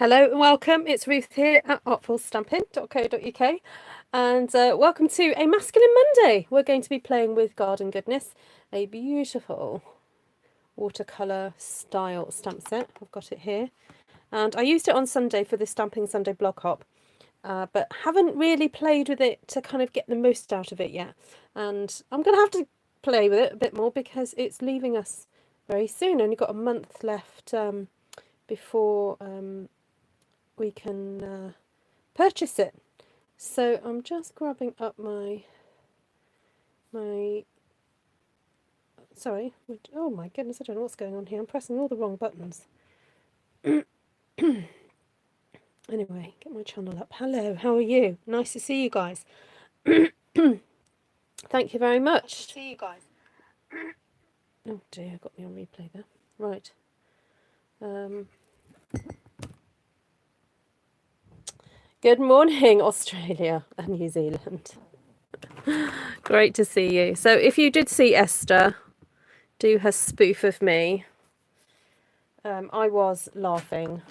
Hello and welcome. It's Ruth here at artfulstampin.co.uk and welcome to a Masculine Monday. We're going to be playing with Garden Goodness, a beautiful watercolour style stamp set. I've got it here and I used it on Sunday for the Stamping Sunday blog hop, but haven't really played with it to kind of get the most out of it yet, and I'm going to have to play with it a bit more because it's leaving us very soon. Only got a month left before we can purchase it. So I'm just grabbing up my sorry, oh my goodness, I don't know what's going on here. I'm pressing all the wrong buttons. Anyway, get my channel up. Hello, how are you? Nice to see you guys. Thank you very much. Nice to see you guys. Oh dear, got me on replay there. Right. Good morning, Australia and New Zealand. Great to see you. So if you did see Esther do her spoof of me, I was laughing,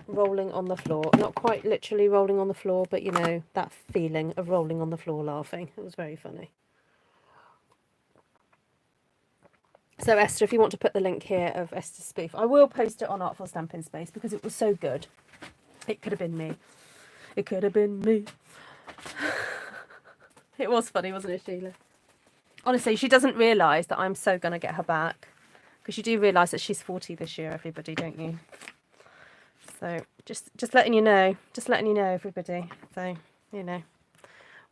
rolling on the floor. Not quite literally rolling on the floor, but you know, that feeling of rolling on the floor laughing. It was very funny. So Esther, if you want to put the link here of Esther's spoof, I will post it on Artful Stampin Space because it was so good. It could have been me. It could have been me. It was funny, wasn't it, Sheila? Honestly, she doesn't realise that I'm so going to get her back. Because you do realise that she's 40 this year, everybody, don't you? So, just letting you know. Just letting you know, everybody. So, you know,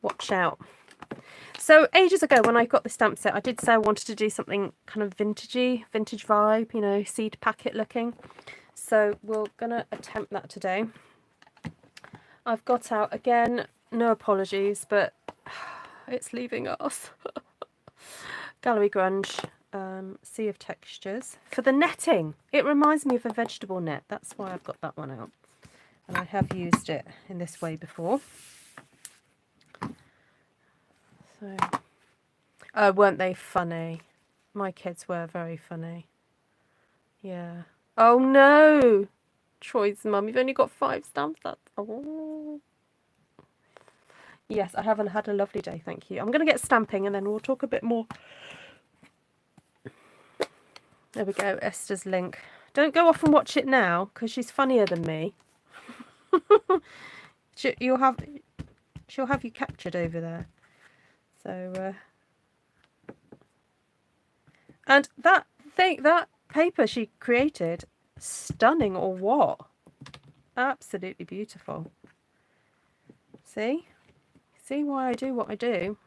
watch out. So, ages ago when I got the stamp set, I did say I wanted to do something kind of vintagey, vintage vibe, you know, seed packet looking. So, we're going to attempt that today. I've got out, again, no apologies, but it's leaving us. Gallery Grunge, Sea of Textures. For the netting, it reminds me of a vegetable net. That's why I've got that one out. And I have used it in this way before. So, oh, weren't they funny? My kids were very funny. Yeah. Oh no! Troy's mum, you've only got 5 stamps. That's... Oh. Yes, I haven't had a lovely day, thank you. I'm going to get stamping and then we'll talk a bit more. There we go, Esther's link. Don't go off and watch it now because she's funnier than me. she'll have you captured over there. So, and that paper she created, stunning or what? Absolutely beautiful. See why I do what I do.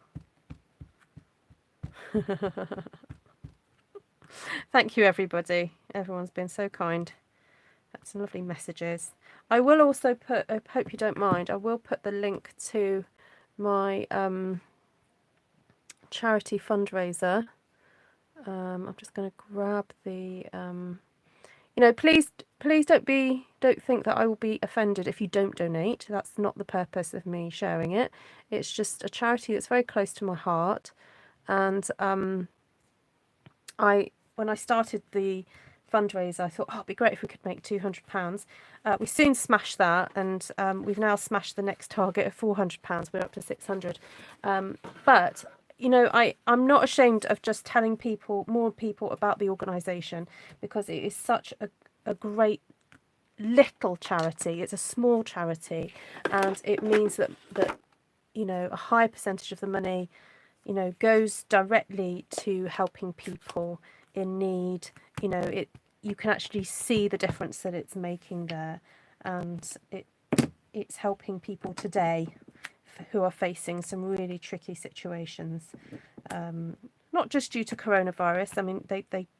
Thank you, everybody. Everyone's been so kind. That's some lovely messages. I will also put, I hope you don't mind, I will put the link to my charity fundraiser. I'm just going to grab the, you know, please don't think that I will be offended if you don't donate. That's not the purpose of me sharing it. It's just a charity that's very close to my heart. And when I started the fundraiser, I thought, oh, it'd be great if we could make £200. We soon smashed that, and we've now smashed the next target of £400. We're up to 600. But you know, I'm not ashamed of just telling more people about the organisation, because it is such a great little charity. It's a small charity, and it means that you know, a high percentage of the money, you know, goes directly to helping people in need. You know, you can actually see the difference that it's making there, and it's helping people today who are facing some really tricky situations, not just due to coronavirus. I mean,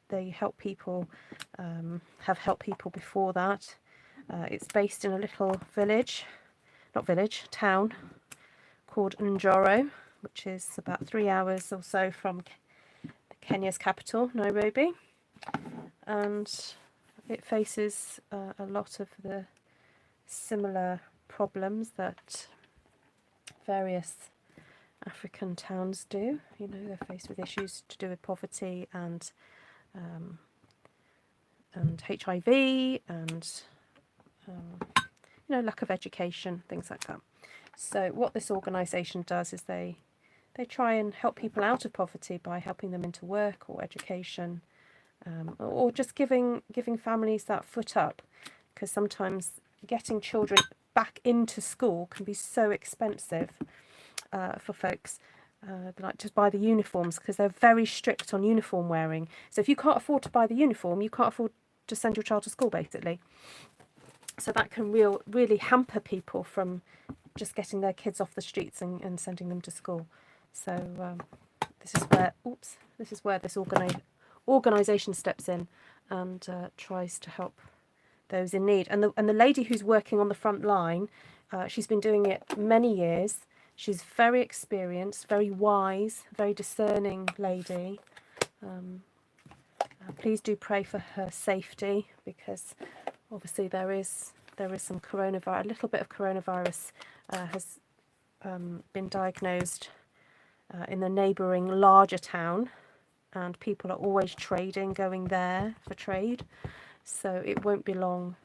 they help people, have helped people before that. It's based in a little town called Njoro, which is about 3 hours or so from Kenya's capital, Nairobi, and it faces a lot of the similar problems that various African towns do. You know, they're faced with issues to do with poverty and HIV and you know, lack of education, things like that. So what this organisation does is they try and help people out of poverty by helping them into work or education, or just giving families that foot up, because sometimes getting children back into school can be so expensive for folks. Like just buy the uniforms, because they're very strict on uniform wearing. So if you can't afford to buy the uniform, you can't afford to send your child to school, basically. So that can really hamper people from just getting their kids off the streets and sending them to school. So this is where this organisation steps in and tries to help those in need. And the lady who's working on the front line, she's been doing it many years. She's very experienced, very wise, very discerning lady. Please do pray for her safety, because obviously there is some coronavirus, a little bit of coronavirus has been diagnosed in the neighbouring larger town, and people are always going there for trade. So it won't be long.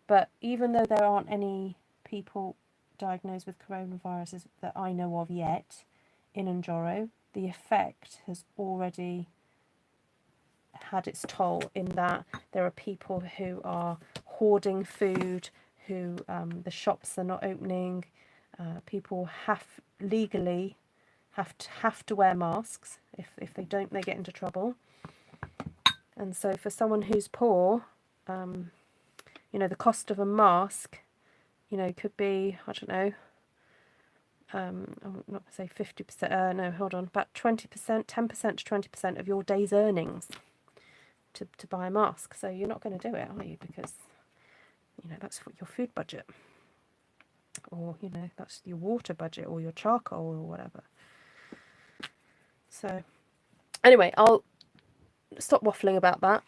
But even though there aren't any people diagnosed with coronaviruses that I know of yet in Njoro, the effect has already had its toll, in that there are people who are hoarding food, who the shops are not opening, people legally have to wear masks. If they don't, they get into trouble. And so for someone who's poor, you know, the cost of a mask, you know, could be, I don't know, I'm not going to say 50%, no, hold on, about 20%, 10% to 20% of your day's earnings to buy a mask. So you're not going to do it, are you? Because, you know, that's your food budget, or, you know, that's your water budget, or your charcoal, or whatever. So anyway, I'll stop waffling about that,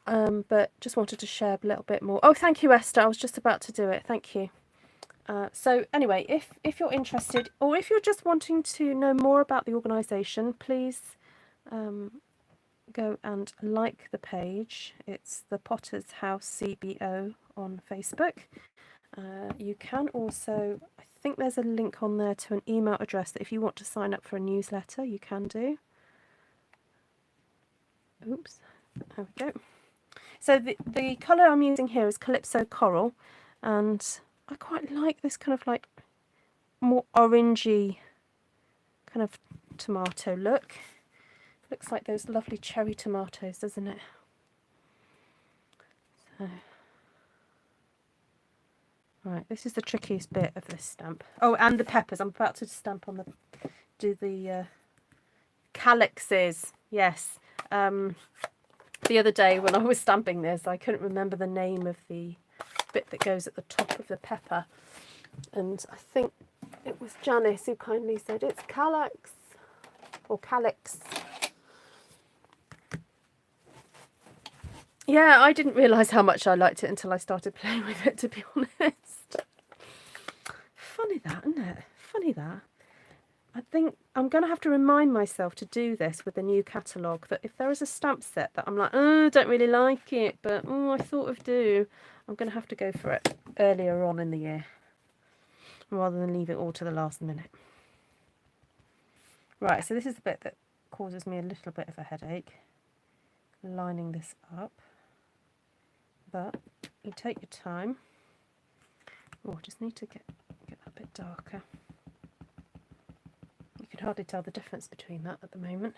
but just wanted to share a little bit more. Oh, thank you, Esther. I was just about to do it. Thank you. So anyway, if you're interested, or if you're just wanting to know more about the organisation, please go and like the page. It's the Potter's House CBO on Facebook. You can also, I think there's a link on there to an email address that if you want to sign up for a newsletter, you can do. Oops, there we go. So the colour I'm using here is Calypso Coral, and I quite like this kind of like more orangey kind of tomato look. Looks like those lovely cherry tomatoes, doesn't it? So, right, this is the trickiest bit of this stamp. Oh, and the peppers. I'm about to stamp on the calyxes. Yes. The other day when I was stamping this, I couldn't remember the name of the bit that goes at the top of the pepper, and I think it was Janice who kindly said it's calyx or calyx. Yeah, I didn't realise how much I liked it until I started playing with it, to be honest. Funny that, isn't it? Funny that. I think I'm going to have to remind myself to do this with the new catalogue, that if there is a stamp set that I'm like, oh, I don't really like it, but oh, I sort of do, I'm going to have to go for it earlier on in the year, rather than leave it all to the last minute. Right, so this is the bit that causes me a little bit of a headache, lining this up. But you take your time. Oh, I just need to get that bit darker. You can hardly tell the difference between that at the moment.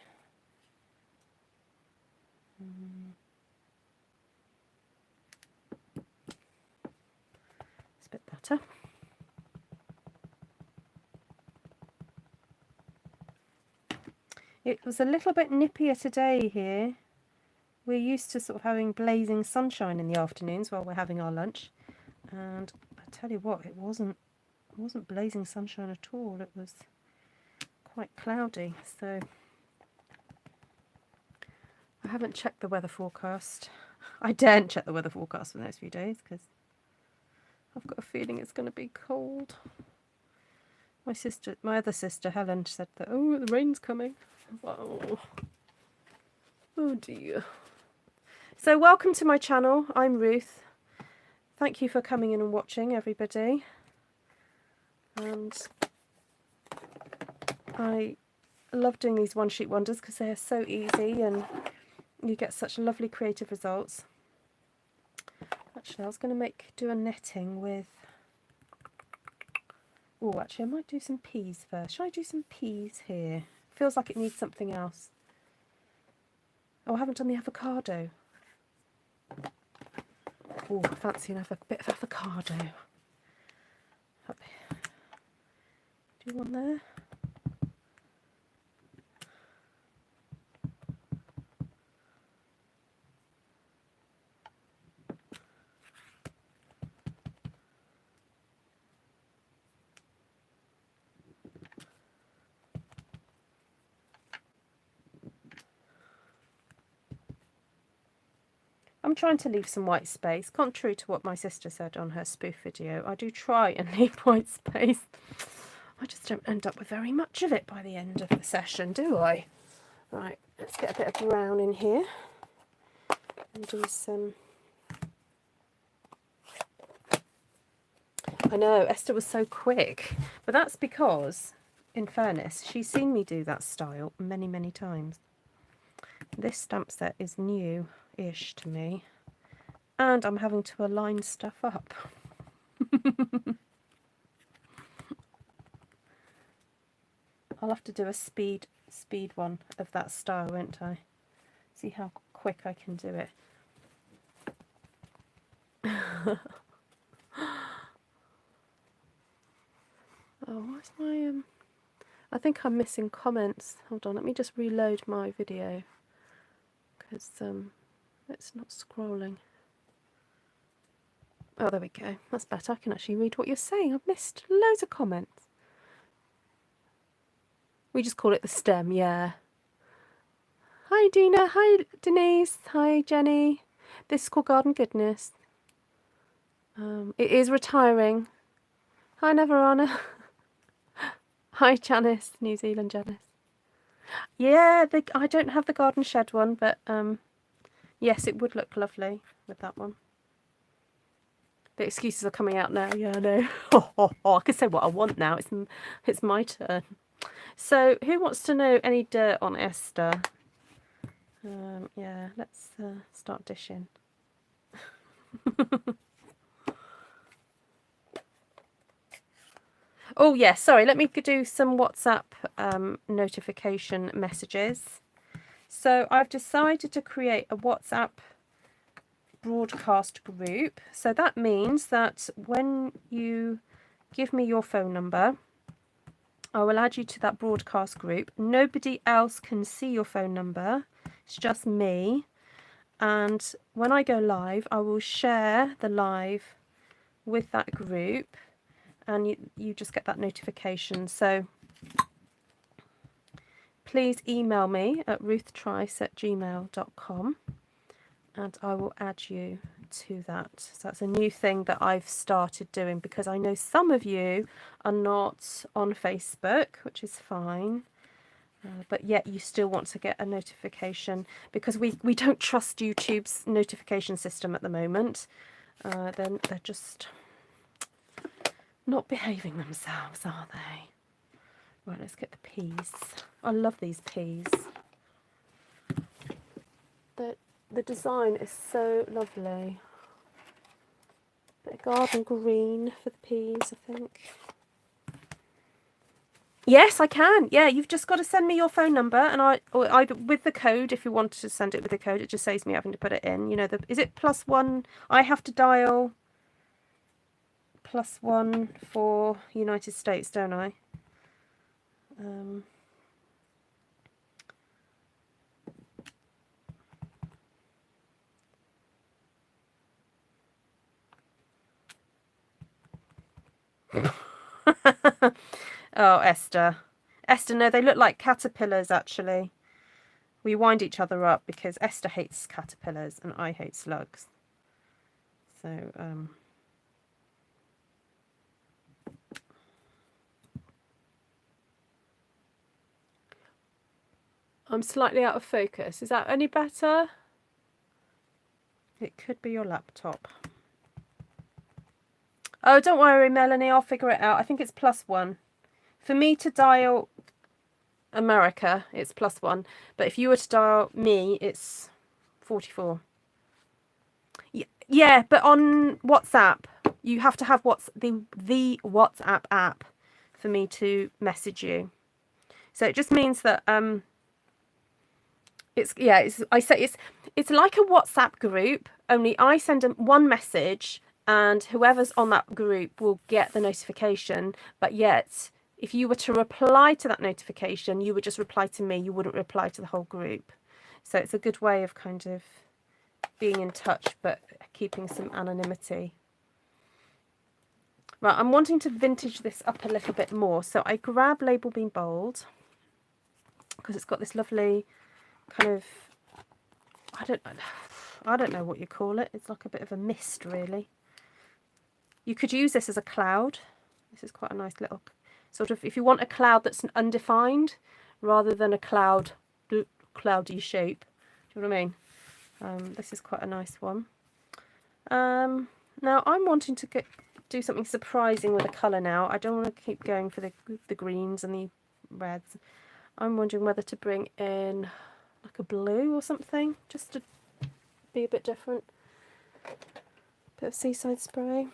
It's a bit better. It was a little bit nippier today here. We're used to sort of having blazing sunshine in the afternoons while we're having our lunch, and I tell you what, it wasn't blazing sunshine at all. It was quite cloudy. So I haven't checked the weather forecast. I daren't check the weather forecast for the next few days because I've got a feeling it's going to be cold. My other sister Helen said that, oh, the rain's coming. Oh dear. So welcome to my channel. I'm Ruth. thank you for coming in and watching, everybody. And I love doing these one sheet wonders because they're so easy and you get such lovely creative results. Actually, I was going to do a netting with... Oh, actually, I might do some peas first. Shall I do some peas here? Feels like it needs something else. Oh, I haven't done the avocado. Oh, I fancy a bit of avocado. Up here. Do you want there? I'm trying to leave some white space. Contrary to what my sister said on her spoof video, I do try and leave white space. I just don't end up with very much of it by the end of the session, do I? Right, let's get a bit of brown in here and do some... I know, Esther was so quick, but that's because, in fairness, she's seen me do that style many, many times. This stamp set is new-ish to me, and I'm having to align stuff up. I'll have to do a speed one of that style, won't I? See how quick I can do it. Oh, what's my I think I'm missing comments. Hold on, let me just reload my video because it's not scrolling. Oh, there we go. That's better. I can actually read what you're saying. I've missed loads of comments. We just call it the stem, yeah. Hi, Dina. Hi, Denise. Hi, Jenny. This is called Garden Goodness. It is retiring. Hi, Neverana. Hi, Janice. New Zealand Janice. Yeah, I don't have the garden shed one, but yes, it would look lovely with that one. The excuses are coming out now. Yeah, I know. I can say what I want now. It's my turn. So, who wants to know any dirt on Esther? Yeah, let's start dishing. Oh, yeah, sorry. Let me do some WhatsApp notification messages. So, I've decided to create a WhatsApp broadcast group. So that means that when you give me your phone number, I will add you to that broadcast group. Nobody else can see your phone number. It's just me. And when I go live, I will share the live with that group and you just get that notification. So please email me at ruthtrice@gmail.com and I will add you to that. So that's a new thing that I've started doing because I know some of you are not on Facebook, which is fine, but yet you still want to get a notification because we don't trust YouTube's notification system at the moment. Then they're just not behaving themselves, are they? Right, let's get the peas. I love these peas. The design is so lovely. Bit of garden green for the peas, I think. Yes, I can. Yeah, you've just got to send me your phone number, and or either with the code if you wanted to send it with the code. It just saves me having to put it in. You know, is it +1? I have to dial +1 for United States, don't I? Oh, Esther. Esther, no, they look like caterpillars, actually. We wind each other up because Esther hates caterpillars and I hate slugs. So, I'm slightly out of focus. Is that any better? It could be your laptop. Oh, don't worry, Melanie, I'll figure it out. I think it's +1. For me to dial America, it's +1. But if you were to dial me, it's 44. Yeah, but on WhatsApp, you have to have the WhatsApp app for me to message you. So it just means that it's like a WhatsApp group, only I send one message and whoever's on that group will get the notification, but yet if you were to reply to that notification, you would just reply to me, you wouldn't reply to the whole group. So it's a good way of kind of being in touch but keeping some anonymity. Right, I'm wanting to vintage this up a little bit more, so I grab Label Being Bold because it's got this lovely kind of, I don't know what you call it. It's like a bit of a mist, really. You could use this as a cloud. This is quite a nice little sort of, if you want a cloud that's undefined rather than a cloudy shape. Do you know what I mean? This is quite a nice one. Now I'm wanting to do something surprising with a colour now. I don't want to keep going for the greens and the reds. I'm wondering whether to bring in like a blue or something, just to be a bit different. Bit of Seaside Spray.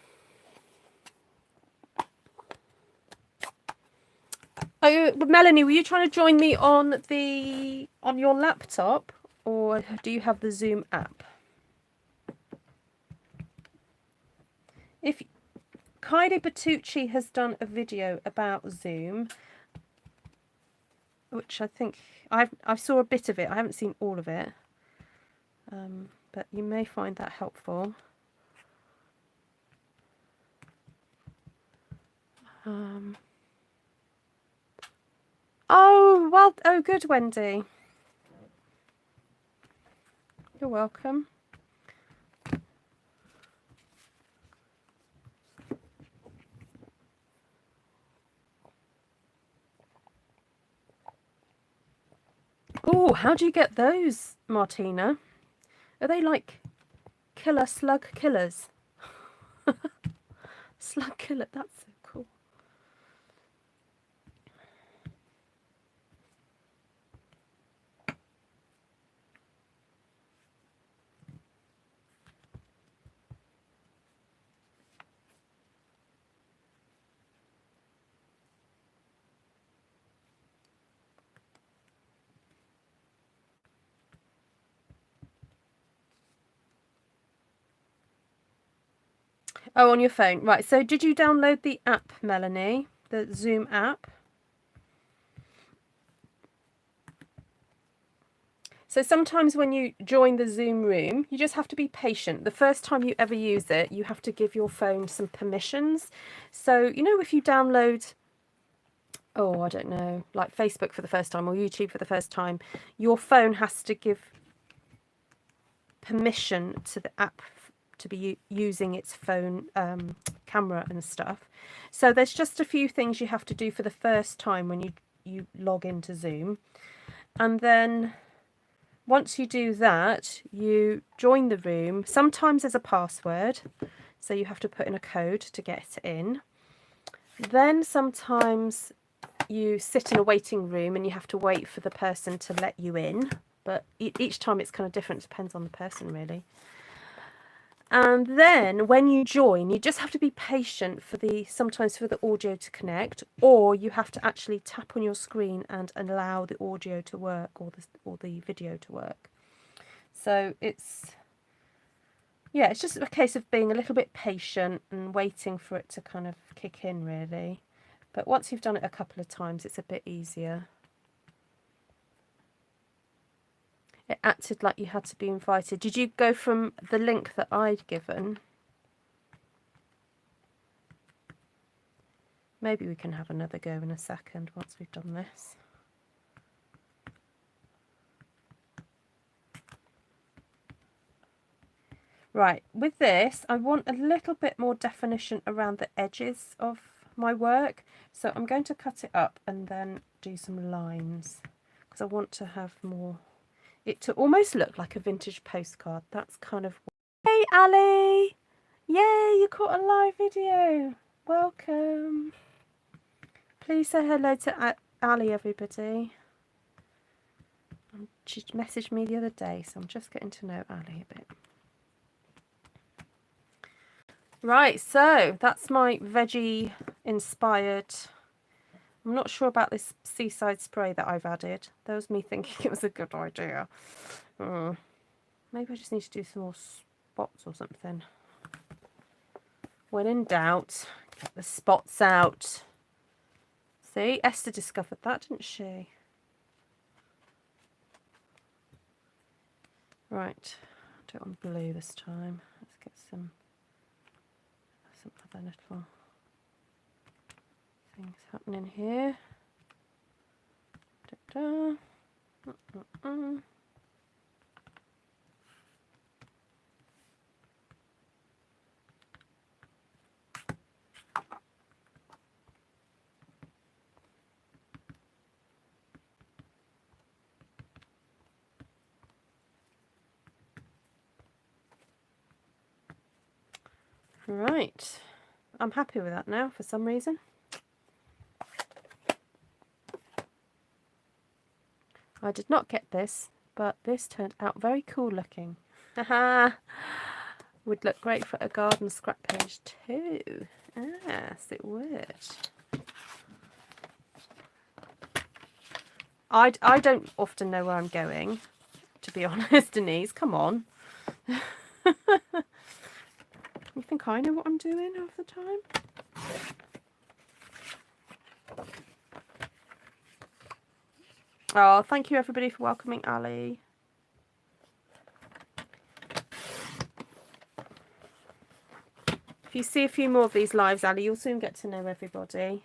Oh, Melanie, were you trying to join me on your laptop, or do you have the Zoom app? If Kaide Bertucci has done a video about Zoom, which I think I saw a bit of it. I haven't seen all of it, but you may find that helpful. Oh, well, oh, good, Wendy. You're welcome. Oh, how do you get those, Martina? Are they like slug killers? Slug killer, that's so cool. Oh, on your phone. Right, so did you download the app, Melanie? The Zoom app? So sometimes when you join the Zoom room, you just have to be patient. The first time you ever use it, you have to give your phone some permissions. So, you know, if you download, oh, I don't know, like Facebook for the first time or YouTube for the first time, your phone has to give permission to the app to be using its phone camera and stuff. So there's just a few things you have to do for the first time when you log into Zoom. And then once you do that, you join the room. Sometimes there's a password, so you have to put in a code to get in. Then sometimes you sit in a waiting room and you have to wait for the person to let you in. But each time it's kind of different, depends on the person really. And then when you join, you just have to be patient sometimes for the audio to connect, or you have to actually tap on your screen and allow the audio to work or the video to work. So it's just a case of being a little bit patient and waiting for it to kind of kick in really. But once you've done it a couple of times, it's a bit easier. It acted like you had to be invited. Did you go from the link that I'd given? Maybe we can have another go in a second once we've done this. Right, with this, I want a little bit more definition around the edges of my work. So I'm going to cut it up and then do some lines because I want to have more... it to almost look like a vintage postcard. That's kind of... Hey, Ali! Yay, you're caught a live video. Welcome. Please say hello to Ali, everybody. She messaged me the other day, so I'm just getting to know Ali a bit. Right, so that's my veggie inspired. I'm not sure about this seaside spray that I've added. That was me thinking it was a good idea. Maybe I just need to do some more spots or something. When in doubt, get the spots out. See, Esther discovered that, didn't she? Right, do it on blue this time. Let's get some other little things happening here. Da, da. Right, I'm happy with that now for some reason. I did not get this, but this turned out very cool looking. Haha! Would look great for a garden scrap page too. Yes, it would. I don't often know where I'm going, to be honest, Denise. Come on. You think I know what I'm doing half the time? Oh, thank you everybody for welcoming Ali. If you see a few more of these lives, Ali, you'll soon get to know everybody.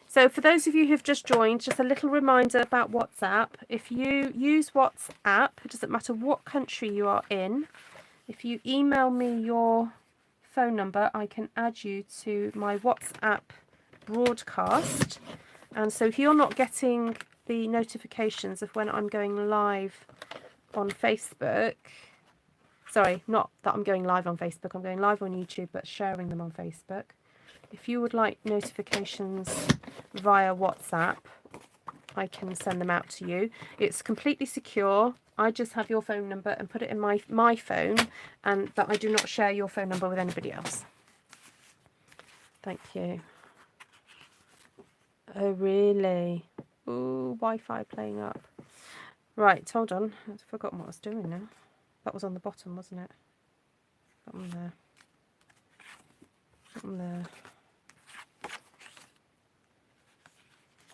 So for those of you who've just joined, just a little reminder about WhatsApp. If you use WhatsApp, it doesn't matter what country you are in, if you email me your phone number, I can add you to my WhatsApp broadcast. And so if you're not getting the notifications of when I'm going live on Facebook, sorry, not that I'm going live on Facebook, I'm going live on YouTube, but sharing them on Facebook. If you would like notifications via WhatsApp, I can send them out to you. It's completely secure. I just have your phone number and put it in my phone, and that I do not share your phone number with anybody else. Thank you. Oh, really? Ooh, Wi-Fi playing up. Right, hold on. I've forgotten what I was doing now. That was on the bottom, wasn't it? That one there. That one there.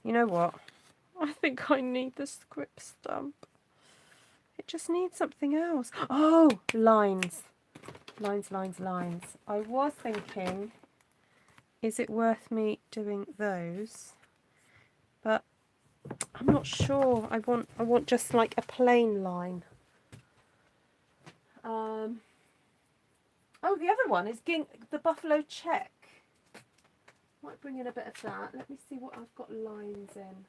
You know what? I think I need the script stamp. It just needs something else. Oh, lines. Lines, lines, lines. I was thinking, is it worth me doing those? But I'm not sure. I want just like a plain line. Oh, the other one is the buffalo check. Might bring in a bit of that. Let me see what I've got lines in.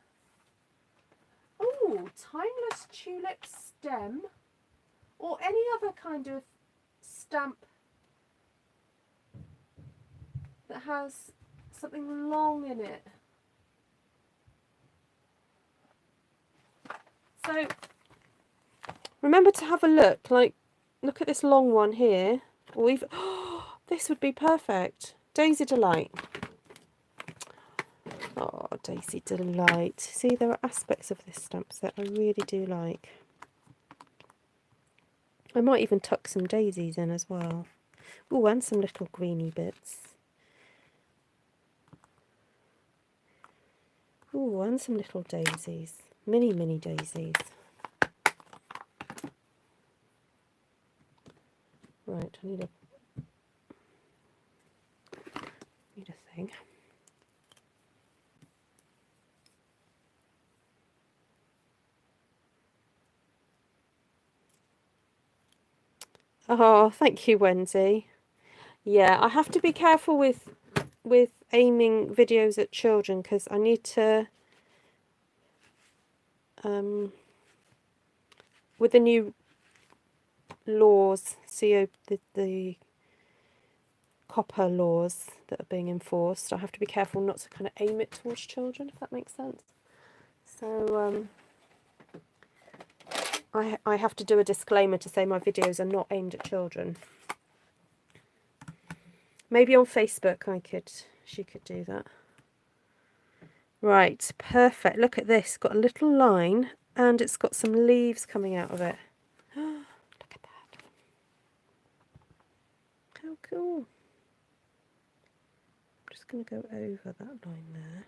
Oh, timeless tulip stem, or any other kind of stamp that has something long in it. So remember to have a look, like look at this long one here, or even, oh, this would be perfect. Daisy Delight. Oh, Daisy Delight. See, there are aspects of this stamp set I really do like. I might even tuck some daisies in as well. Oh, and some little greeny bits. Oh, and some little daisies. Mini daisies. Right, I need a thing. Oh, thank you, Wendy. Yeah, I have to be careful with aiming videos at children because I need to with the new laws, the copper laws that are being enforced. I have to be careful not to kind of aim it towards children, if that makes sense. So I have to do a disclaimer to say my videos are not aimed at children. Maybe on Facebook she could do that. Right, perfect. Look at this. Got a little line and it's got some leaves coming out of it. Look at that. How cool. I'm just going to go over that line there.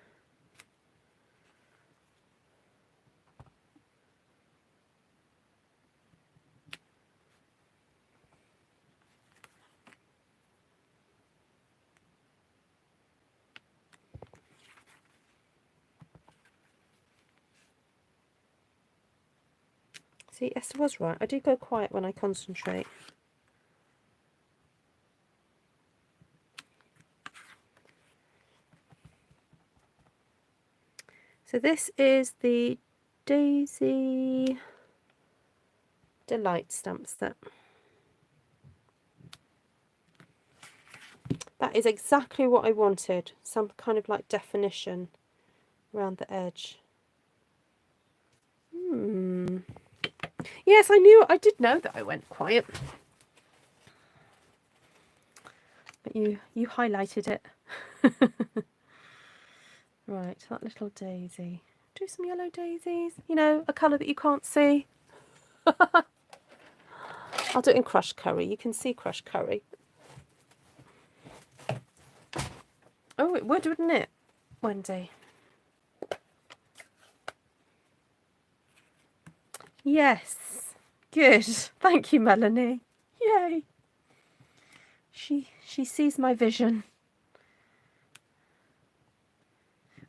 See, Esther was right. I do go quiet when I concentrate. So this is the Daisy Delight stamp set. That is exactly what I wanted. Some kind of like definition around the edge. Yes, I did know that I went quiet. But you highlighted it. Right, that little daisy. Do some yellow daisies. You know, a colour that you can't see. I'll do it in crushed curry. You can see crushed curry. Oh, it would, wouldn't it, Wendy? Yes. Good. Thank you, Melanie. Yay. She sees my vision.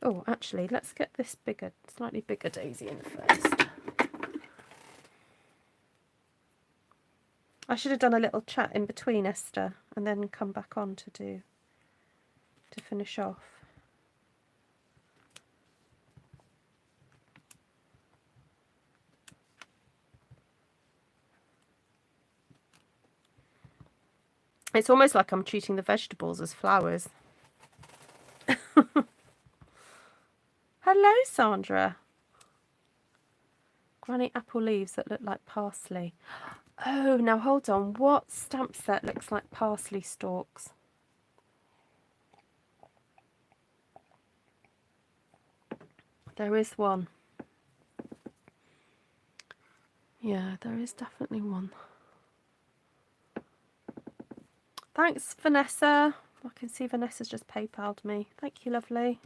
Oh, actually, let's get this bigger, slightly bigger daisy in first. I should have done a little chat in between, Esther, and then come back on to finish off. It's almost like I'm treating the vegetables as flowers. Hello, Sandra. Granny apple leaves that look like parsley. Oh, now hold on. What stamp set looks like parsley stalks? There is one. Yeah, there is definitely one. Thanks, Vanessa. I can see Vanessa's just PayPal'd me. Thank you, lovely.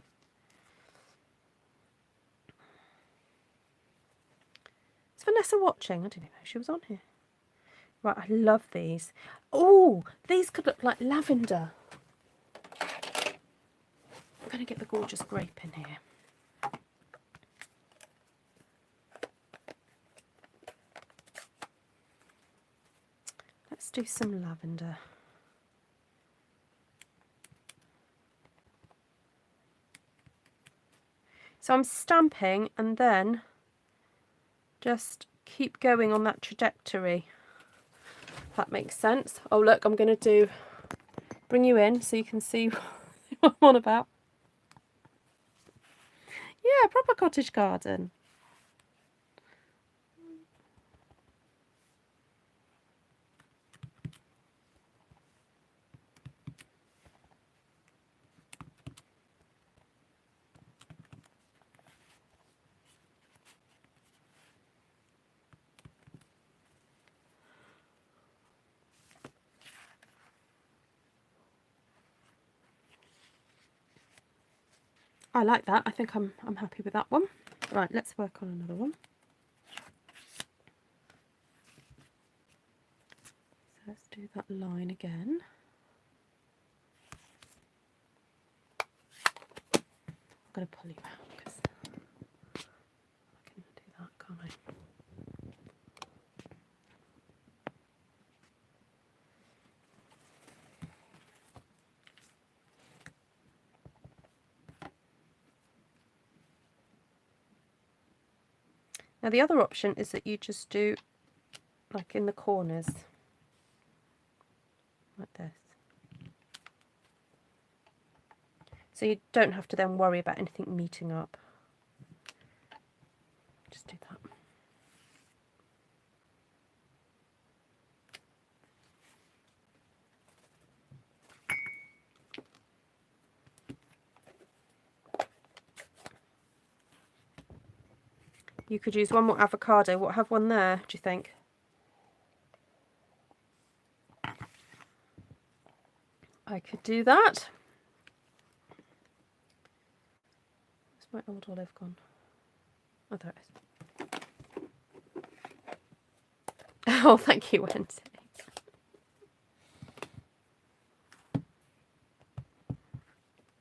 Is Vanessa watching? I didn't even know she was on here. Right, I love these. Oh, these could look like lavender. I'm going to get the gorgeous grape in here. Let's do some lavender. So I'm stamping and then just keep going on that trajectory. If that makes sense. Oh look, I'm going to bring you in so you can see what I'm on about. Yeah, proper cottage garden. I like that. I think I'm happy with that one. Right, let's work on another one. So let's do that line again. I'm going to pull you out because I can do that, can't I? Now the other option is that you just do like in the corners, like this. So you don't have to then worry about anything meeting up. Just do that. You could use one more avocado. What, have one there, do you think? I could do that. Where's my old olive gone? Oh, there it is. Oh, thank you, Wednesday.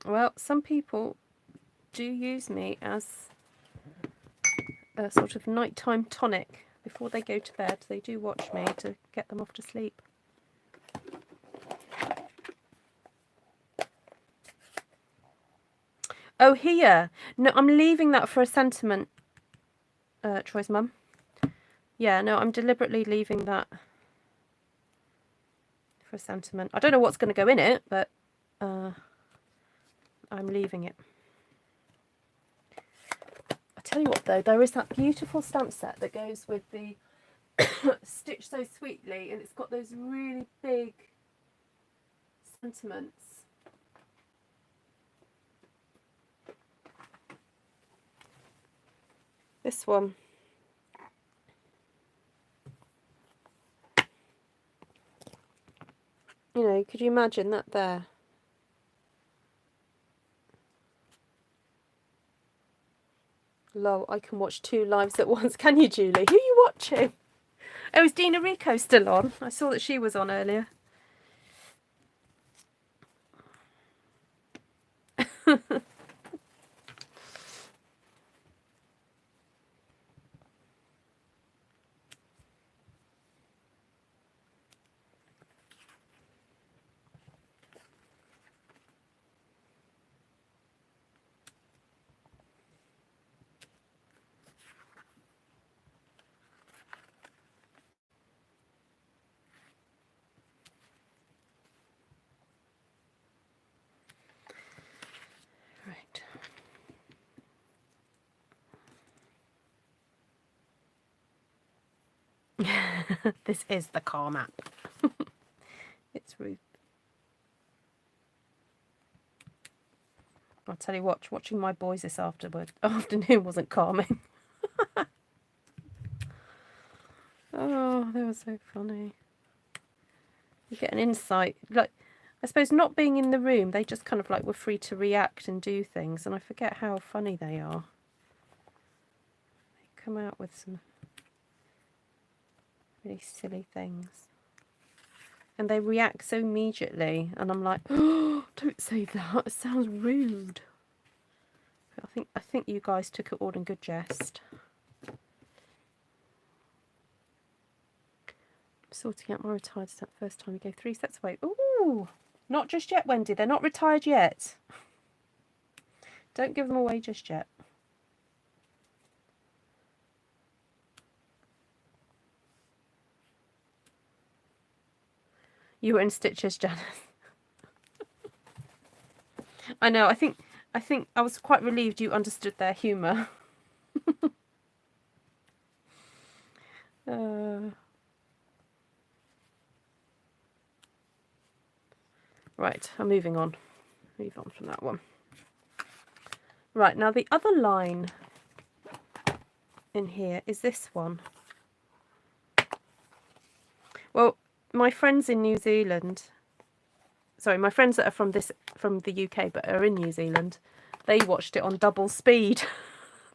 Well, some people do use me as a sort of nighttime tonic. Before they go to bed, they do watch me to get them off to sleep. Oh, here. No, I'm leaving that for a sentiment, Troy's mum. Yeah, no, I'm deliberately leaving that for a sentiment. I don't know what's going to go in it, but I'm leaving it. I tell you what, though, there is that beautiful stamp set that goes with the Stitch So Sweetly, and it's got those really big sentiments. This one. You know, could you imagine that there? Lol, I can watch 2 lives at once. Can you, Julie? Who are you watching? Oh, is Dina Rico still on? I saw that she was on earlier. Right. This is the calm app. It's Ruth. I'll tell you what, watching my boys this afternoon wasn't calming. Oh, they were so funny. You get an insight. Like, I suppose not being in the room, they just kind of like were free to react and do things, and I forget how funny they are. They come out with some really silly things. And they react so immediately, and I'm like, oh, don't say that. It sounds rude. I think you guys took it all in good jest. Sorting out my retired stamp first time we gave 3 sets away. Ooh, not just yet, Wendy. They're not retired yet. Don't give them away just yet. You were in stitches, Janice. I know. I think I was quite relieved you understood their humour. Right, I'm moving on. Move on from that one. Right, now the other line in here is this one. Well, my friends in New Zealand, sorry, my friends that are from the UK but are in New Zealand, they watched it on double speed.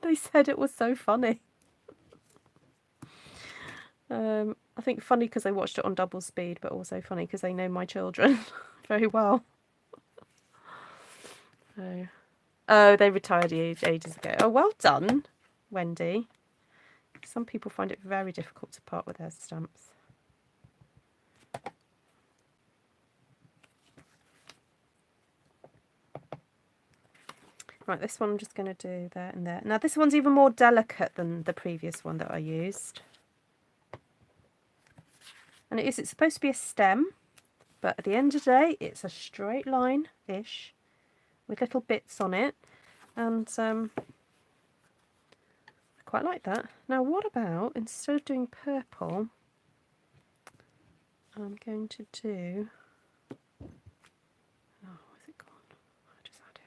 They said it was so funny. I think funny because they watched it on double speed, but also funny because they know my children very well. Oh, they retired ages ago. Oh, well done, Wendy. Some people find it very difficult to part with their stamps. Right, this one I'm just going to do there and there. Now, this one's even more delicate than the previous one that I used. And it's supposed to be a stem, but at the end of the day, it's a straight line-ish. with little bits on it, and I quite like that. Now what about, instead of doing purple, I'm going to do, oh, where's it gone? I just had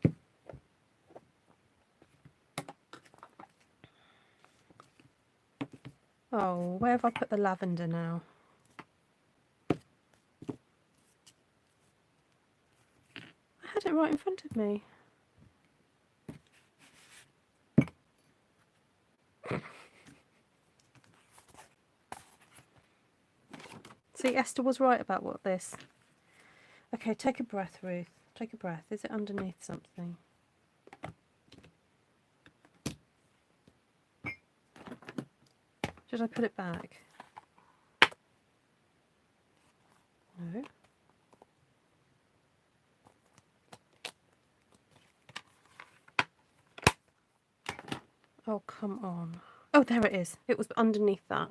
it. Oh, where have I put the lavender now? I had it right in front of me. See, Esther was right about what this. Okay, take a breath, Ruth. Take a breath. Is it underneath something? Should I put it back? No. Oh, come on. Oh, there it is. It was underneath that.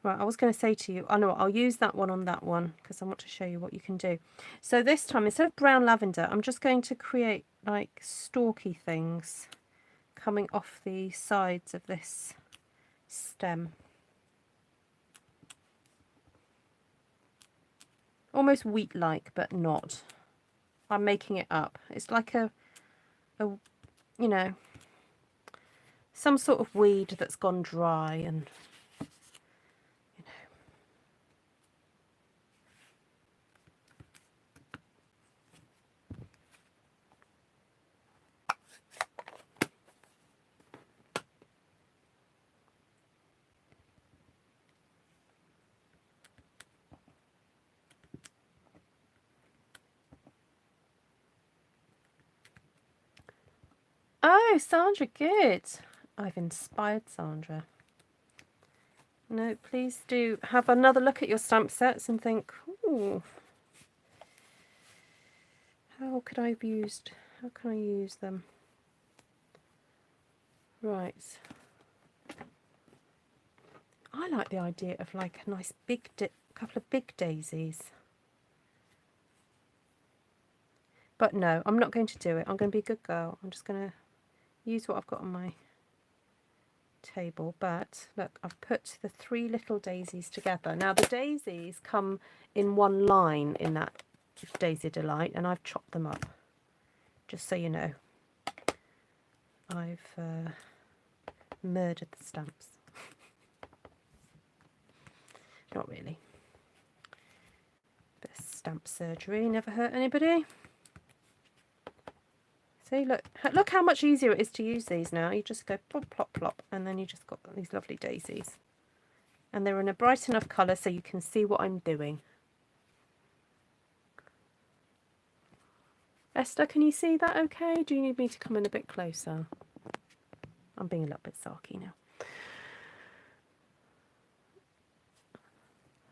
Right, I was going to say to you, I know what, I'll use that one on that one because I want to show you what you can do. So this time, instead of brown lavender, I'm just going to create like stalky things coming off the sides of this stem. Almost wheat-like, but not. I'm making it up. It's like a you know, some sort of weed that's gone dry and oh, Sandra, good. I've inspired Sandra. No, please do have another look at your stamp sets and think, ooh, how can I use them? Right. I like the idea of like a nice big couple of big daisies. But no, I'm not going to do it. I'm going to be a good girl. I'm just going to use what I've got on my table. But look, I've put the 3 little daisies together. Now the daisies come in one line in that Daisy Delight, and I've chopped them up, just so you know. I've murdered the stamps. Not really. Bit of stamp surgery, never hurt anybody. See, look how much easier it is to use these now. You just go plop, plop, plop, and then you just got these lovely daisies. And they're in a bright enough colour so you can see what I'm doing. Esther, can you see that okay? Do you need me to come in a bit closer? I'm being a little bit sarky now.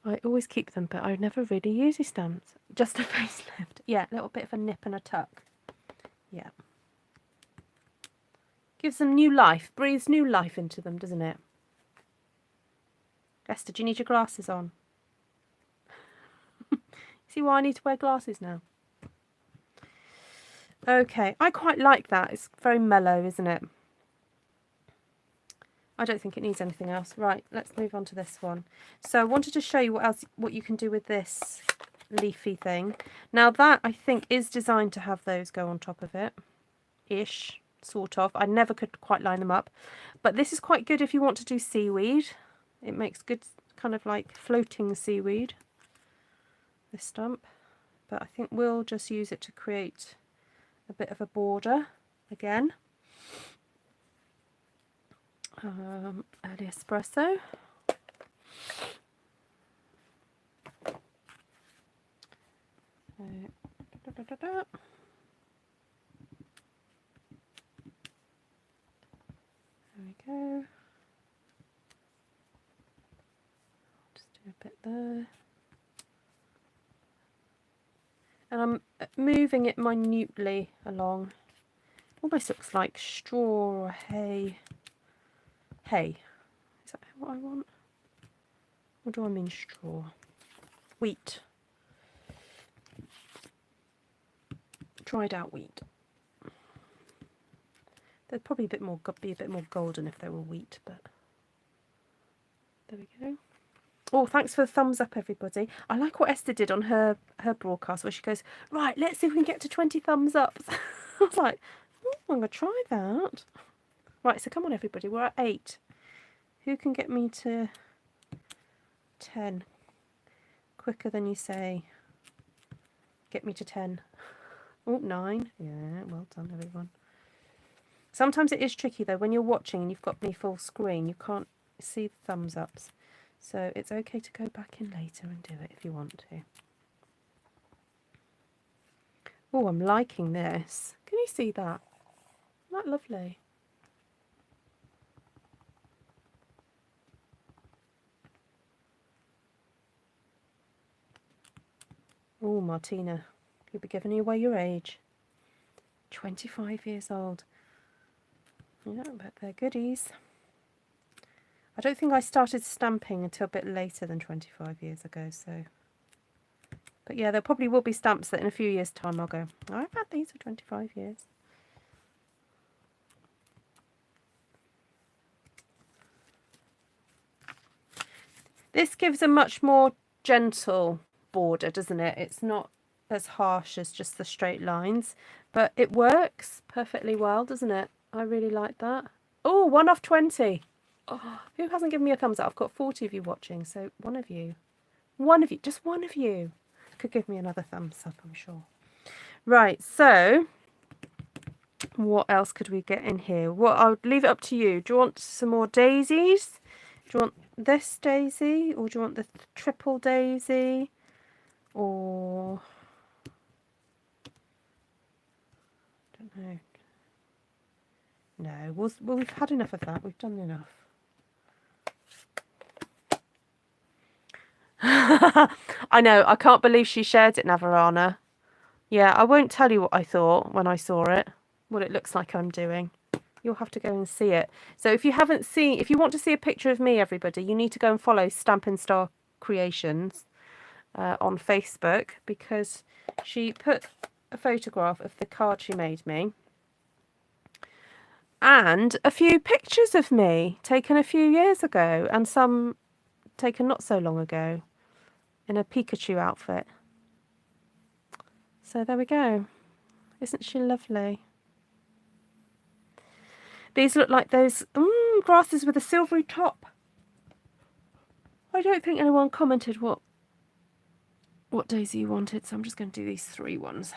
I always keep them, but I never really use these stamps. Just a facelift. Yeah, a little bit of a nip and a tuck. Yeah. Gives them new life, breathes new life into them, doesn't it? Esther, do you need your glasses on? See why I need to wear glasses now? Okay, I quite like that. It's very mellow, isn't it? I don't think it needs anything else. Right, let's move on to this one. So I wanted to show you what you can do with this leafy thing. Now that, I think, is designed to have those go on top of it. Ish, sort of. I never could quite line them up. But this is quite good if you want to do seaweed. It makes good kind of like floating seaweed, this stump. But I think we'll just use it to create a bit of a border again. Early espresso. There we go. Just do a bit there. And I'm moving it minutely along. Almost looks like straw or hay. Hay. Is that what I want? Or do I mean straw? Wheat. dried out wheat. They'd probably be a bit more golden if they were wheat, but there we go. Oh, thanks for the thumbs up, everybody. I like what Esther did on her broadcast, where she goes, right, let's see if we can get to 20 thumbs up. I was like, oh, I'm going to try that. Right, so come on, everybody. We're at 8. Who can get me to 10? Quicker than you say. Get me to 10. Oh, 9. Yeah, well done, everyone. Sometimes it is tricky, though, when you're watching and you've got me full screen. You can't see the thumbs ups. So it's okay to go back in later and do it if you want to. Oh, I'm liking this. Can you see that? Isn't that lovely? Oh, Martina, you'll be giving away your age. 25 years old. Yeah, but they're goodies. I don't think I started stamping until a bit later than 25 years ago, so. But yeah, there probably will be stamps that in a few years' time I'll go, I've had these for 25 years. This gives a much more gentle border, doesn't it? It's not as harsh as just the straight lines, but it works perfectly well, doesn't it? I really like that. Oh, 1 off 20. Oh, who hasn't given me a thumbs up? I've got 40 of you watching, so one of you, just one of you could give me another thumbs up, I'm sure. Right, so what else could we get in here? Well, I'll leave it up to you. Do you want some more daisies? Do you want this daisy, or do you want the triple daisy, or I don't know. No, well, we've had enough of that. We've done enough. I know. I can't believe she shared it, Navarana. Yeah, I won't tell you what I thought when I saw it, what it looks like I'm doing. You'll have to go and see it. So if you want to see a picture of me, everybody, you need to go and follow Stampin' Star Creations on Facebook, because she put a photograph of the card she made me and a few pictures of me taken a few years ago and some taken not so long ago in a Pikachu outfit. So there we go. Isn't she lovely? These look like those grasses with a silvery top. I don't think anyone commented what daisy you wanted, so I'm just going to do these 3 ones.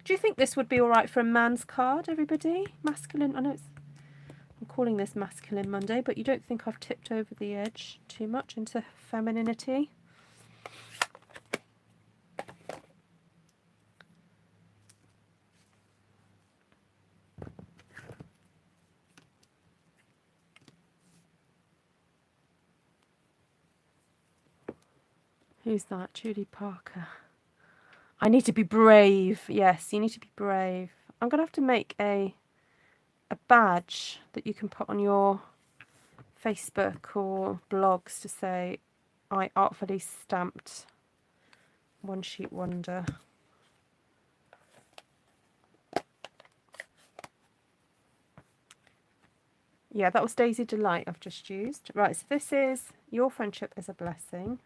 Do you think this would be all right for a man's card, everybody? Masculine. I know I'm calling this Masculine Monday, but you don't think I've tipped over the edge too much into femininity? Who's that? Judy Parker. I need to be brave. Yes, you need to be brave. I'm going to have to make a badge that you can put on your Facebook or blogs to say, I artfully stamped One Sheet Wonder. Yeah, that was Daisy Delight I've just used. Right, so this is Your Friendship is a Blessing.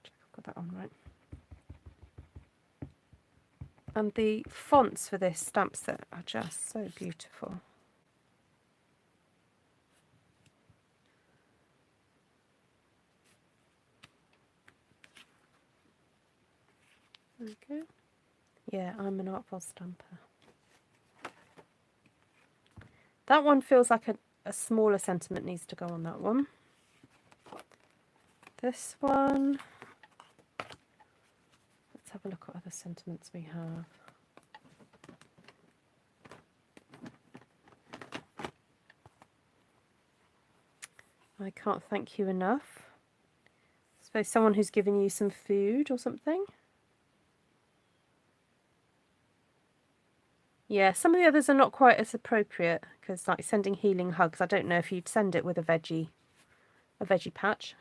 Check I've got that on right. And the fonts for this stamp set are just so beautiful. There we go. Yeah, I'm an artful stamper. That one feels like a smaller sentiment needs to go on that one. This one. Let's have a look at other sentiments we have. I can't thank you enough. I suppose someone who's given you some food or something. Yeah, some of the others are not quite as appropriate, because like sending healing hugs, I don't know if you'd send it with a veggie a veggie patch.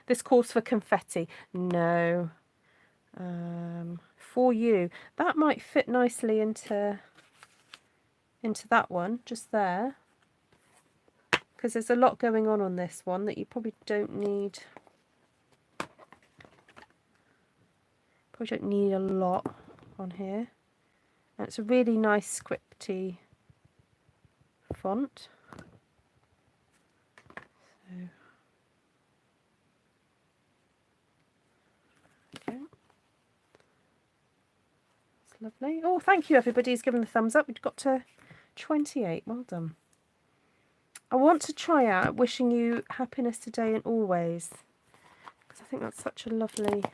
This calls for confetti. No. For you. That might fit nicely into that one, just there. Because there's a lot going on this one that you probably don't need. Probably don't need a lot on here. And it's a really nice scripty font. So, okay. It's lovely. Oh, thank you everybody who's given the thumbs up. We've got to 28. Well done. I want to try out wishing you happiness today and always. Because I think that's such a lovely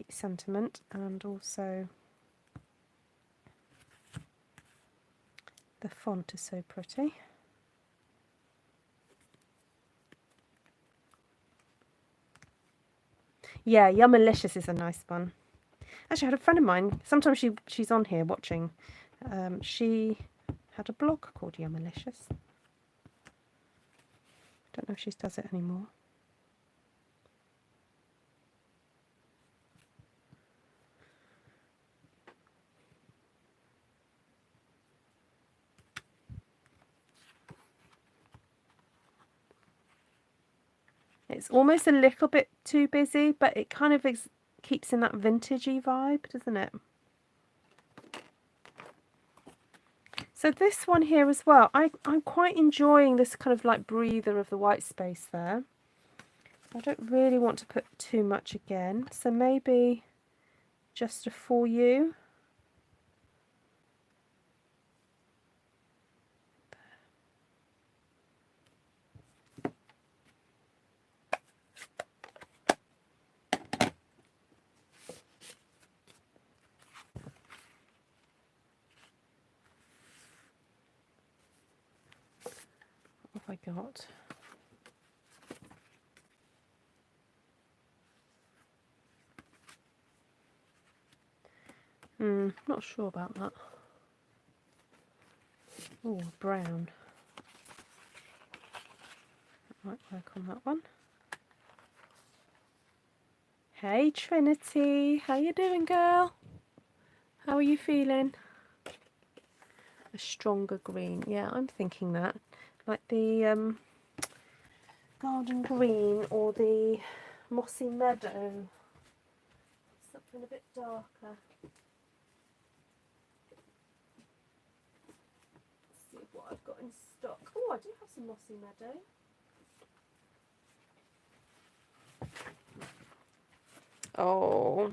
sentiment, and also the font is so pretty. Yeah, Yummalicious is a nice one. Actually, I had a friend of mine, sometimes she's on here watching, she had a blog called Yummalicious. Don't know if she does it anymore. It's almost a little bit too busy, but it kind of keeps in that vintagey vibe, doesn't it? So this one here as well, I'm quite enjoying this kind of like breather of the white space there. I don't really want to put too much again, so maybe just a for you. What have I got? Not sure about that. Oh, brown. That might work on that one. Hey Trinity, how you doing, girl? How are you feeling? A stronger green. Yeah, I'm thinking that. Like the garden green or the mossy meadow. Something a bit darker. Let's see what I've got in stock. Oh, I do have some mossy meadow. Oh.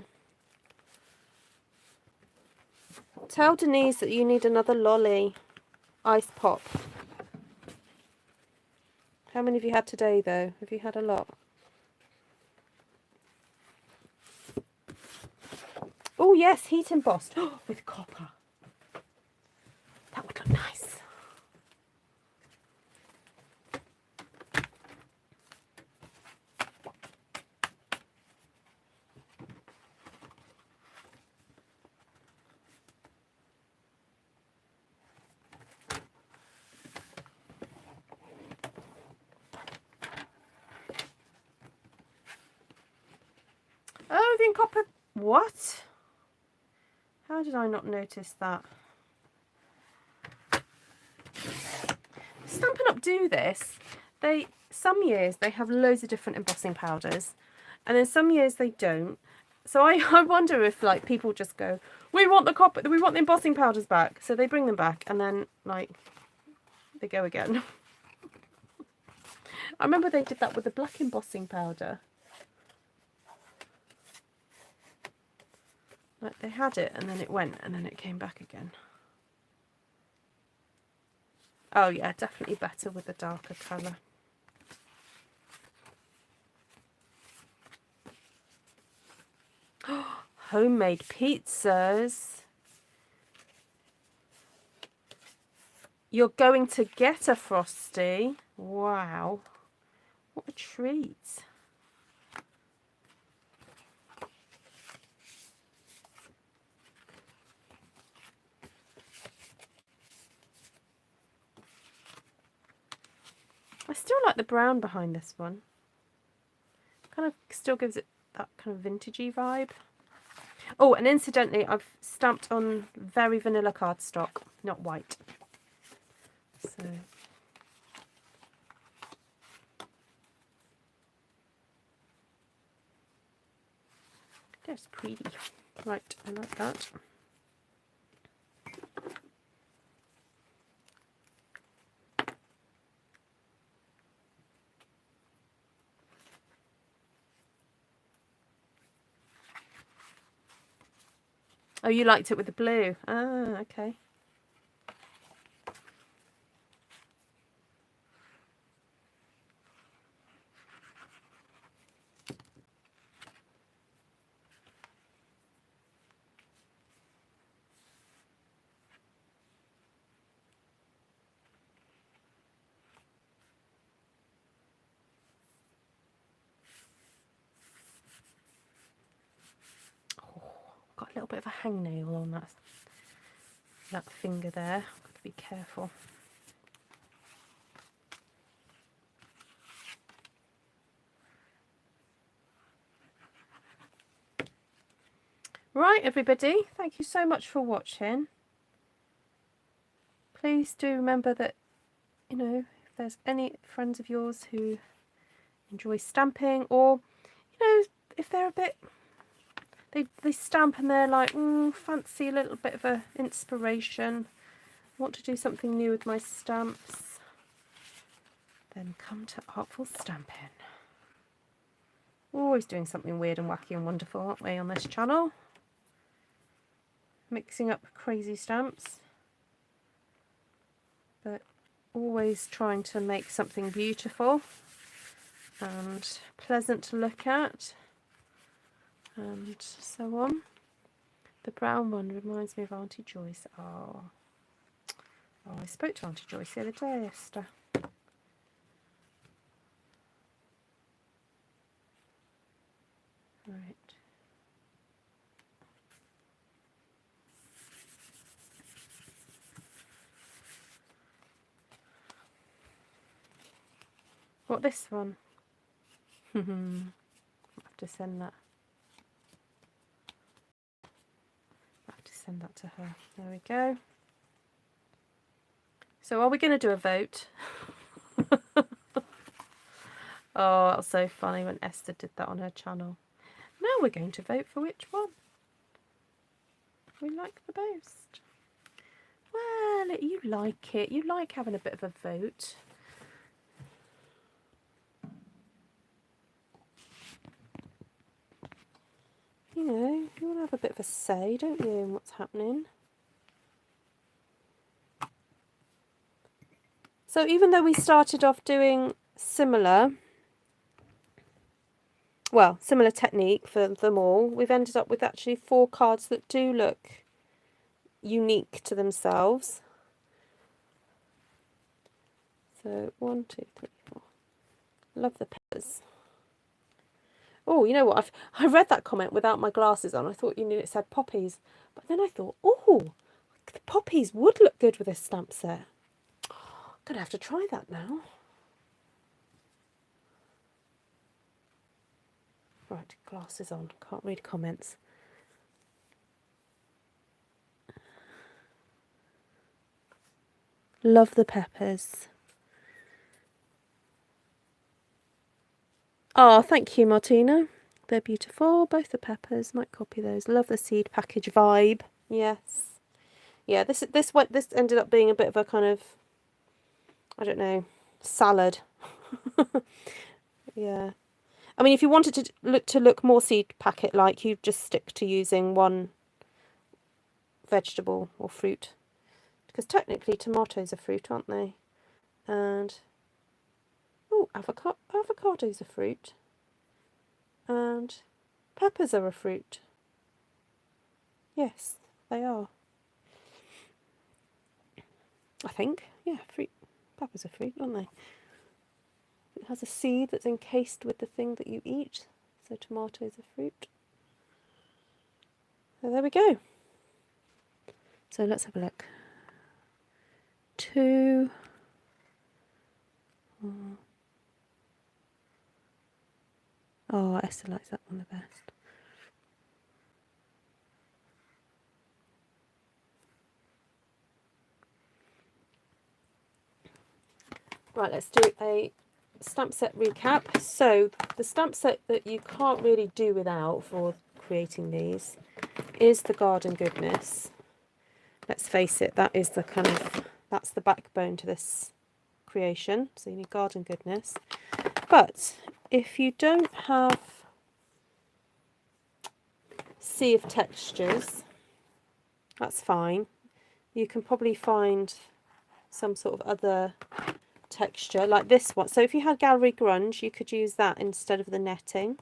Tell Denise that you need another lolly. Ice pop. How many have you had today, though? Have you had a lot? Oh, yes, heat embossed. With copper. That would look nice. Oh, the copper. What? How did I not notice that? Stampin' Up do this. Some years they have loads of different embossing powders, and then some years they don't. So I wonder if like people just go, we want the copper, we want the embossing powders back. So they bring them back, and then like they go again. I remember they did that with the black embossing powder. Like they had it and then it went and then it came back again. Oh yeah, definitely better with the darker colour. Homemade pizzas. You're going to get a Frosty. Wow. What a treat. I still like the brown behind this one. Kind of still gives it that kind of vintagey vibe. Oh, and incidentally, I've stamped on very vanilla cardstock, not white. So that's pretty. Right, I like that. Oh, you liked it with the blue. Ah, okay. Oh, got a little bit of a hangnail on that finger there. Got to be careful. Right, everybody, thank you so much for watching. Please do remember that, you know, if there's any friends of yours who enjoy stamping, or, you know, if they're a bit, they stamp and they're like, fancy a little bit of a inspiration, want to do something new with my stamps, then come to Artful Stampin'. Always doing something weird and wacky and wonderful, aren't we, on this channel? Mixing up crazy stamps, but always trying to make something beautiful and pleasant to look at, and so on. The brown one reminds me of Auntie Joyce. Oh, I spoke to Auntie Joyce the other day, Esther. Right. What, this one? I'll have to send that. I'll have to send that to her. There we go. So are we going to do a vote? Oh, that was so funny when Esther did that on her channel. Now we're going to vote for which one we like the most. Well, you like it. You like having a bit of a vote. You know, you want to have a bit of a say, don't you, in what's happening. So even though we started off doing similar technique for them all, we've ended up with actually 4 cards that do look unique to themselves. So 1, 2, 3, 4. Love the peppers. Oh, you know what? I read that comment without my glasses on. I thought, you knew it said poppies. But then I thought, oh, the poppies would look good with this stamp set. Gonna have to try that now. Right, glasses on. Can't read comments. Love the peppers. Oh, thank you, Martina. They're beautiful. Both the peppers. Might copy those. Love the seed package vibe. Yes. Yeah, this ended up being a bit of a kind of, I don't know, salad. Yeah. I mean, if you wanted to look more seed packet like, you just stick to using one vegetable or fruit, because technically tomatoes are fruit, aren't they? And oh, avocado's a fruit, and peppers are a fruit. Yes, they are. I think, yeah, fruit. Peppers are fruit, aren't they? It has a seed that's encased with the thing that you eat. So tomatoes are fruit. So there we go. So let's have a look. 2, 4, Oh, Esther likes that one the best. Right, let's do a stamp set recap. So the stamp set that you can't really do without for creating these is the Garden Goodness. Let's face it, that is the kind of, that's the backbone to this creation. So you need Garden Goodness. But if you don't have Sea of Textures, that's fine. You can probably find some sort of other texture like this one. So if you had Gallery Grunge, you could use that instead of the netting.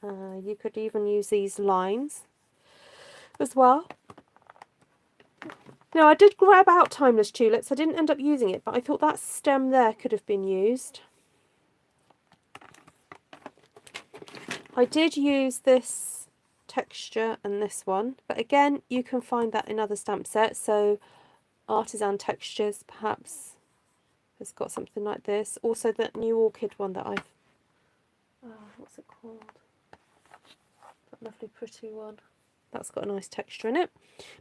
You could even use these lines as well. Now I did grab out Timeless Tulips. I didn't end up using it, but I thought that stem there could have been used. I did use this texture and this one, but again you can find that in other stamp sets. So Artisan Textures perhaps has got something like this. Also that new orchid one that I've, what's it called? That lovely pretty one. That's got a nice texture in it.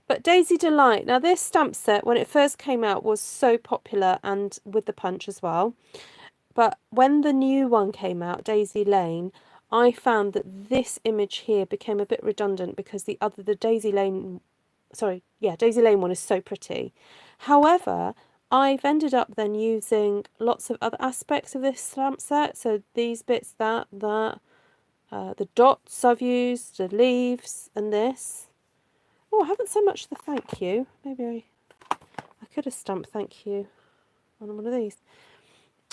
But Daisy Delight, now this stamp set when it first came out was so popular, and with the punch as well. But when the new one came out, Daisy Lane, I found that this image here became a bit redundant because the Daisy Lane, Daisy Lane one is so pretty. However, I've ended up then using lots of other aspects of this stamp set. So these bits, the dots I've used, the leaves, and this. Oh, I haven't so much the thank you. Maybe I could have stamped thank you on one of these.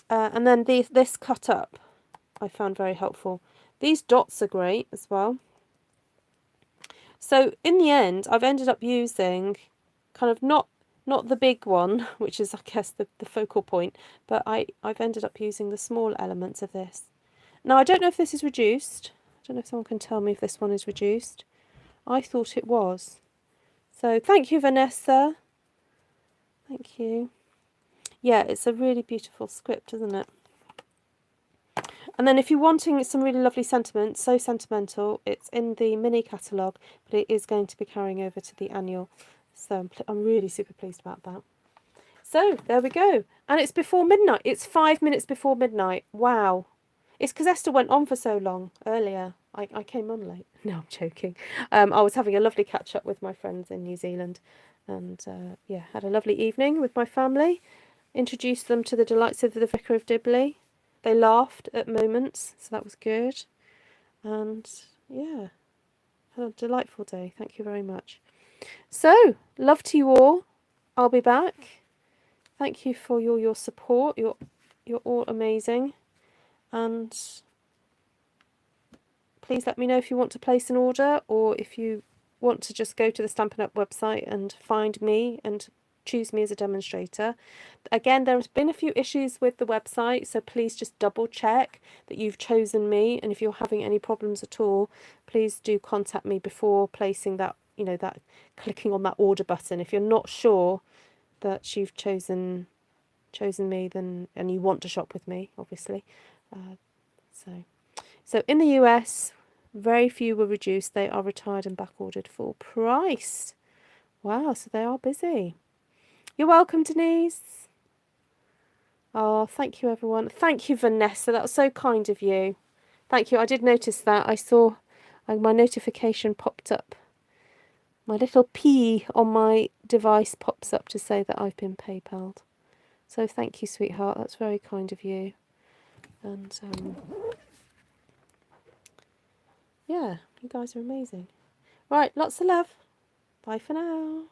And then this cut up I found very helpful. These dots are great as well. So in the end, I've ended up using kind of not the big one, which is I guess the focal point, but I've ended up using the small elements of this. Now I don't know if this is reduced. I don't know if someone can tell me if this one is reduced. I thought it was. So thank you, Vanessa. Thank you. Yeah, it's a really beautiful script, isn't it? And then if you're wanting some really lovely sentiment, So Sentimental, it's in the mini catalogue, but it is going to be carrying over to the annual. So I'm really super pleased about that. So there we go. And it's before midnight. It's 5 minutes before midnight. Wow. It's because Esther went on for so long earlier. I came on late. No, I'm joking. I was having a lovely catch up with my friends in New Zealand, and yeah, had a lovely evening with my family. Introduced them to the delights of the Vicar of Dibley. They laughed at moments, so that was good. And yeah, had a delightful day. Thank you very much. So, love to you all. I'll be back. Thank you for your support. You're all amazing. And please let me know if you want to place an order, or if you want to just go to the Stampin' Up website and find me and choose me as a demonstrator. Again, there's been a few issues with the website, so please just double check that you've chosen me, and if you're having any problems at all, please do contact me before placing that, that clicking on that order button. If you're not sure that you've chosen me, then, and you want to shop with me, obviously. So in the US, very few were reduced. They are retired and back ordered full price. Wow, so they are busy. You're welcome, Denise. Oh, thank you, everyone. Thank you, Vanessa. That was so kind of you. Thank you. I did notice that. I saw my notification popped up. My little P on my device pops up to say that I've been PayPal'd. So thank you, sweetheart. That's very kind of you. And yeah, you guys are amazing. Right, lots of love. Bye for now.